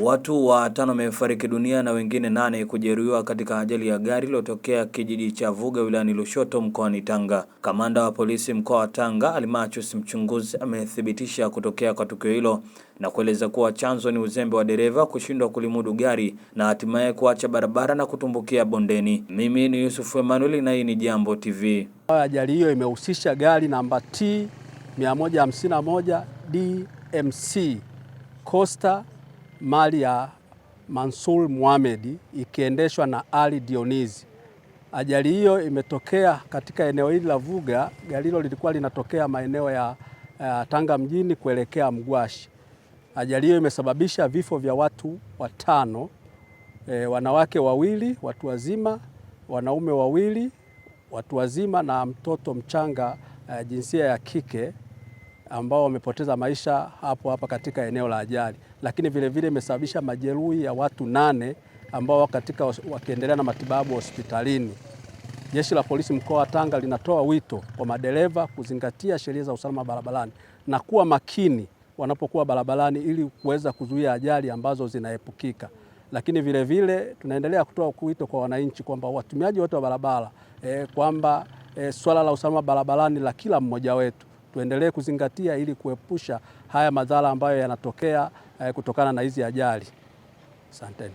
Watu watano wamefariki dunia na wengine 8 kujeruhiwa katika ajali ya gari iliyotokea kijiji cha Vuga wilayani Lushoto mkoani Tanga. Kamanda wa polisi mkoa wa Tanga, Almachus Mchunguzi, amethibitisha kutokea kwa tukio hilo na kueleza kuwa chanzo ni uzembe wa dereva kushindwa kulimudu gari na hatimaye kuacha barabara na kutumbukia bondeni. Mimi ni Yusuf Emmanuel na hii ni Jambo TV. Ajali hiyo imehusisha gari namba T 151 DMC Costa mali ya Mansur Mohamed ikiendeshwa na Ali Dionizi. Ajali hiyo imetokea katika eneo hili la Vuga. Gari hilo lilikuwa linatokea maeneo ya Tanga mjini kuelekea Mgwashi. Ajali hiyo imesababisha vifo vya watu watano, wanawake wawili watu wazima, wanaume wawili watu wazima na mtoto mchanga jinsia ya kike ambao wamepoteza maisha hapa katika eneo la ajali, lakini vile imesababisha majeruhi ya watu 8 ambao wakiendelea na matibabu hospitalini. Jeshi la polisi mkoa wa Tanga linatoa wito kwa madereva kuzingatia sheria za usalama barabarani na kuwa makini wanapokuwa barabarani ili kuweza kuzuia ajali ambazo zinaepukika. Lakini vile tunaendelea kutoa wito kwa wananchi kwamba watumiaji wote wa barabara kwamba swala la usalama barabarani la kila mmoja wetu tuendelee kuzingatia ili kuepusha haya madhara ambayo yanatokea kutokana na hizi ajali. Asanteni.